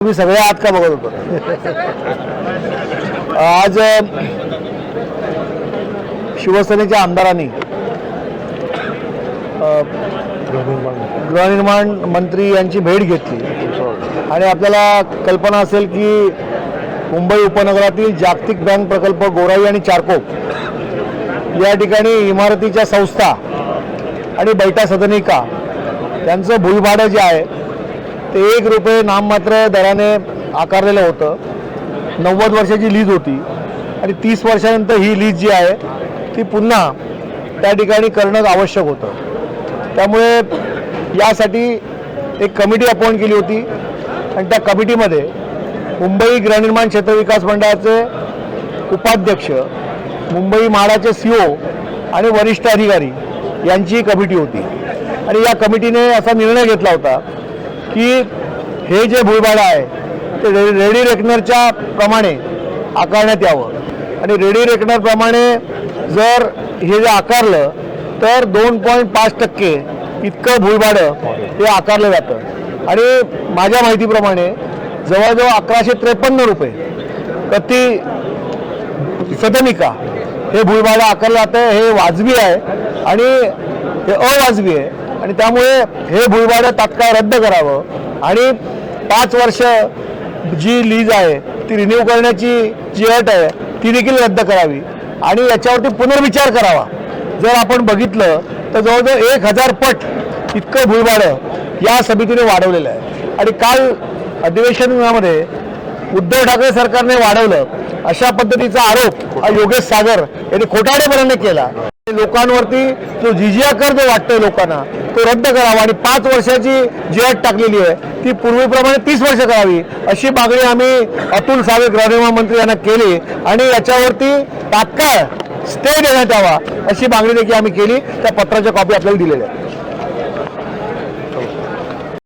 तुम्ही सगळे आहात का बघत होतो. आज शिवसेनेच्या आमदारांनी गृहनिर्माण मंत्री यांची भेट घेतली आणि आपल्याला कल्पना असेल की मुंबई उपनगरातील जागतिक बँक प्रकल्प गोराई आणि चारकोप या ठिकाणी इमारतीच्या संस्था आणि बैठा सदनिका त्यांचं भूभाडं जे आहे ते ₹1 नाममात्र दराने आकारलेलं होतं. 90 वर्षाची लीज होती आणि 30 वर्षानंतर ही लीज जी आहे ती पुन्हा त्या ठिकाणी करणं आवश्यक होतं. त्यामुळे यासाठी एक कमिटी अपॉइंट केली होती आणि त्या कमिटीमध्ये मुंबई गृहनिर्माण क्षेत्र विकास मंडळाचे उपाध्यक्ष, मुंबई म्हाडाचे CEO आणि वरिष्ठ अधिकारी यांची कमिटी होती. आणि या कमिटीने असा निर्णय घेतला होता की हे जे भूभाडं आहे ते रेडी रेकनरच्या प्रमाणे आकारण्यात यावं आणि रेडी रेकनरप्रमाणे जर हे जे आकारलं तर 2.5% इतकं भूभाडं हे आकारलं जातं. आणि माझ्या माहितीप्रमाणे जवळजवळ ₹1153 प्रति सदनिका हे भूभाडं आकारलं जातं. हे वाजवी आहे आणि हे अवाजवी आहे आणि त्यामुळे हे भूभाडं तात्काळ रद्द करावं आणि 5 वर्ष जी लीज आहे ती रिन्यू करण्याची जी अट आहे ती देखील रद्द करावी आणि याच्यावरती पुनर्विचार करावा. जर आपण बघितलं तर जवळजवळ 1000 पट इतकं भूभाडं या समितीने वाढवलेलं आहे. आणि काल अधिवेशनामध्ये उद्धव ठाकरे सरकारने वाढवलं अशा पद्धतीचा आरोप योगेश सागर यांनी खोटारडेपणाने केला. लोकांवरती जो जिजिया कर जो वाटतोय लोकांना तो रद्द करावा आणि 5 वर्षाची जी अट टाकलेली आहे ती पूर्वीप्रमाणे 30 वर्ष करावी अशी मागणी आम्ही अतुल सावे गृहनिर्माण मंत्री यांना केली आणि याच्यावरती तात्काळ स्टे देण्यात यावा अशी मागणी देखील आम्ही केली. त्या पत्राच्या कॉपी आपल्याला दिलेल्या आहे.